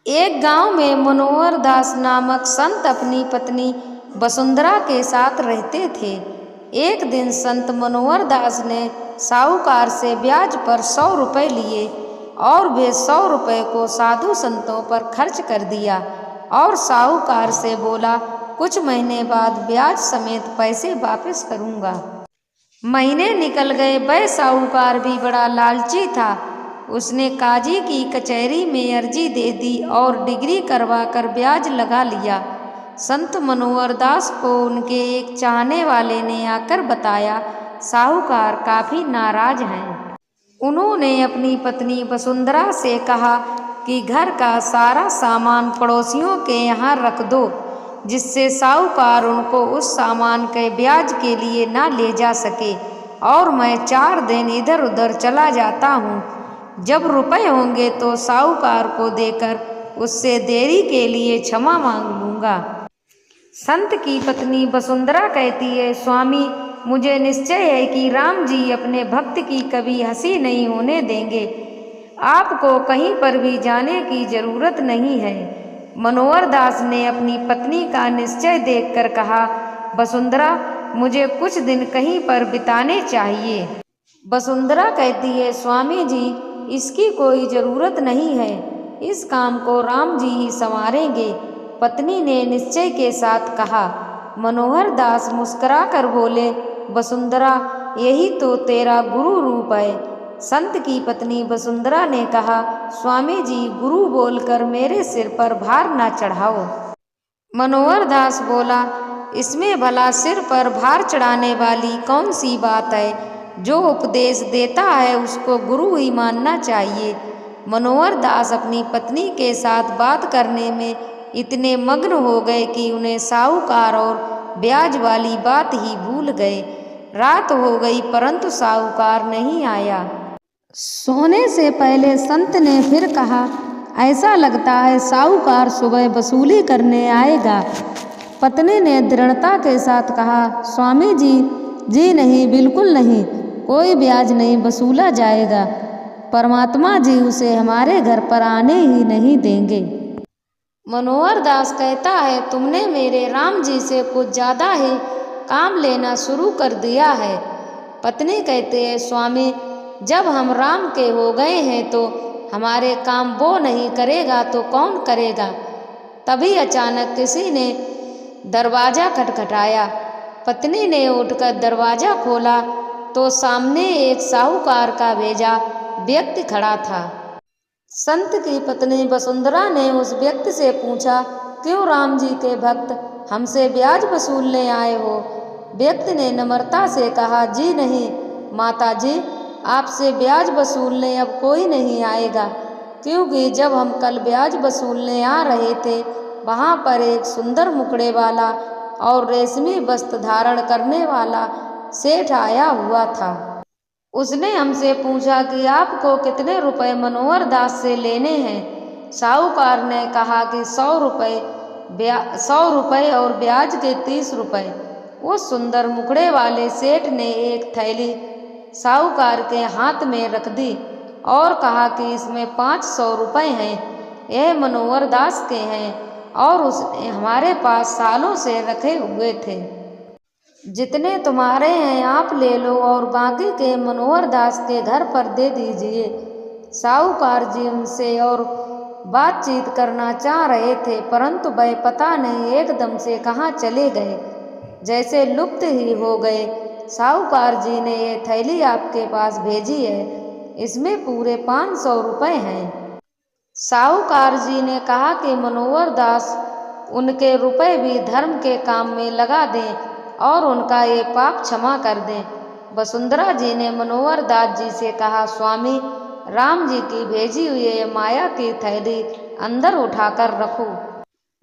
एक गांव में मनोहर दास नामक संत अपनी पत्नी वसुंधरा के साथ रहते थे। एक दिन संत मनोहर दास ने साहूकार से ब्याज पर 100 रुपये लिए और वे 100 रुपये को साधु संतों पर खर्च कर दिया और साहूकार से बोला, कुछ महीने बाद ब्याज समेत पैसे वापस करूँगा। महीने निकल गए। वह साहूकार भी बड़ा लालची था। उसने काजी की कचहरी में अर्जी दे दी और डिग्री करवा कर ब्याज लगा लिया। संत मनोहर दास को उनके एक चाहने वाले ने आकर बताया, साहूकार काफ़ी नाराज हैं। उन्होंने अपनी पत्नी वसुंधरा से कहा कि घर का सारा सामान पड़ोसियों के यहाँ रख दो, जिससे साहूकार उनको उस सामान के ब्याज के लिए ना ले जा सके और मैं 4 दिन इधर उधर चला जाता हूँ। जब रुपए होंगे तो साहूकार को देकर उससे देरी के लिए क्षमा मांग लूँगा। संत की पत्नी वसुंधरा कहती है, स्वामी, मुझे निश्चय है कि राम जी अपने भक्त की कभी हंसी नहीं होने देंगे। आपको कहीं पर भी जाने की जरूरत नहीं है। मनोहर दास ने अपनी पत्नी का निश्चय देखकर कहा, वसुंधरा, मुझे कुछ दिन कहीं पर बिताने चाहिए। वसुंधरा कहती है, स्वामी जी, इसकी कोई जरूरत नहीं है। इस काम को राम जी ही संवारेंगे। पत्नी ने निश्चय के साथ कहा। मनोहर दास मुस्कुरा कर बोले, वसुंधरा, यही तो तेरा गुरु रूप है। संत की पत्नी वसुंधरा ने कहा, स्वामी जी, गुरु बोलकर मेरे सिर पर भार ना चढ़ाओ। मनोहर दास बोला, इसमें भला सिर पर भार चढ़ाने वाली कौन सी बात है। जो उपदेश देता है उसको गुरु ही मानना चाहिए। मनोहर दास अपनी पत्नी के साथ बात करने में इतने मग्न हो गए कि उन्हें साहूकार और ब्याज वाली बात ही भूल गए। रात हो गई परंतु साहूकार नहीं आया। सोने से पहले संत ने फिर कहा, ऐसा लगता है साहूकार सुबह वसूली करने आएगा। पत्नी ने दृढ़ता के साथ कहा, स्वामी जी, जी नहीं, बिल्कुल नहीं, कोई ब्याज नहीं वसूला जाएगा। परमात्मा जी उसे हमारे घर पर आने ही नहीं देंगे। मनोहर दास कहता है, तुमने मेरे राम जी से कुछ ज़्यादा ही काम लेना शुरू कर दिया है। पत्नी कहते हैं, स्वामी, जब हम राम के हो गए हैं तो हमारे काम वो नहीं करेगा तो कौन करेगा। तभी अचानक किसी ने दरवाज़ा खटखटाया। पत्नी ने उठकर दरवाज़ा खोला तो सामने एक साहूकार का भेजा व्यक्ति खड़ा था। संत की पत्नी वसुंधरा ने उस व्यक्ति से पूछा, क्यों राम जी के भक्त हमसे ब्याज वसूलने आए हो। व्यक्ति ने नम्रता से कहा, जी नहीं माता जी, आपसे ब्याज वसूलने अब कोई नहीं आएगा, क्योंकि जब हम कल ब्याज वसूलने आ रहे थे वहाँ पर एक सुंदर मुखड़े वाला और रेशमी वस्त्र धारण करने वाला सेठ आया हुआ था। उसने हमसे पूछा कि आपको कितने रुपए मनोहर दास से लेने हैं। साहूकार ने कहा कि 100 रुपये और ब्याज के 30 रुपये। उस सुंदर मुखड़े वाले सेठ ने एक थैली साहूकार के हाथ में रख दी और कहा कि इसमें 500 रुपये हैं। यह मनोहर दास के हैं और उसने हमारे पास सालों से रखे हुए थे। जितने तुम्हारे हैं आप ले लो और बाकी के मनोहर दास के घर पर दे दीजिए। साहूकार जी उनसे और बातचीत करना चाह रहे थे, परंतु वह पता नहीं एकदम से कहाँ चले गए, जैसे लुप्त ही हो गए। साहूकार जी ने यह थैली आपके पास भेजी है, इसमें पूरे 500 रुपये हैं। साहूकार जी ने कहा कि मनोहर दास उनके रुपए भी धर्म के काम में लगा दें और उनका ये पाप क्षमा कर दें। वसुंधरा जी ने मनोहर दास जी से कहा, स्वामी, राम जी की भेजी हुई ये माया की थैली अंदर उठाकर रखो।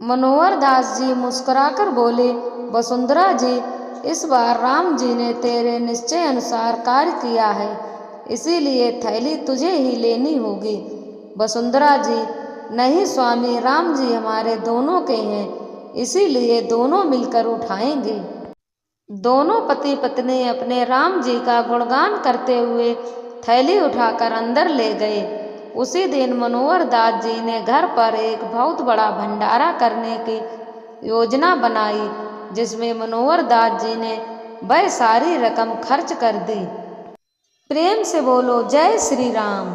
मनोहर दास जी मुस्कुराकर बोले, वसुंधरा जी, इस बार राम जी ने तेरे निश्चय अनुसार कार्य किया है, इसीलिए थैली तुझे ही लेनी होगी। वसुंधरा जी, नहीं स्वामी, राम जी हमारे दोनों के हैं, इसीलिए दोनों मिलकर उठाएंगे। दोनों पति पत्नी अपने राम जी का गुणगान करते हुए थैली उठाकर अंदर ले गए। उसी दिन मनोहर दास जी ने घर पर एक बहुत बड़ा भंडारा करने की योजना बनाई, जिसमें मनोहर दास जी ने वह सारी रकम खर्च कर दी। प्रेम से बोलो जय श्री राम।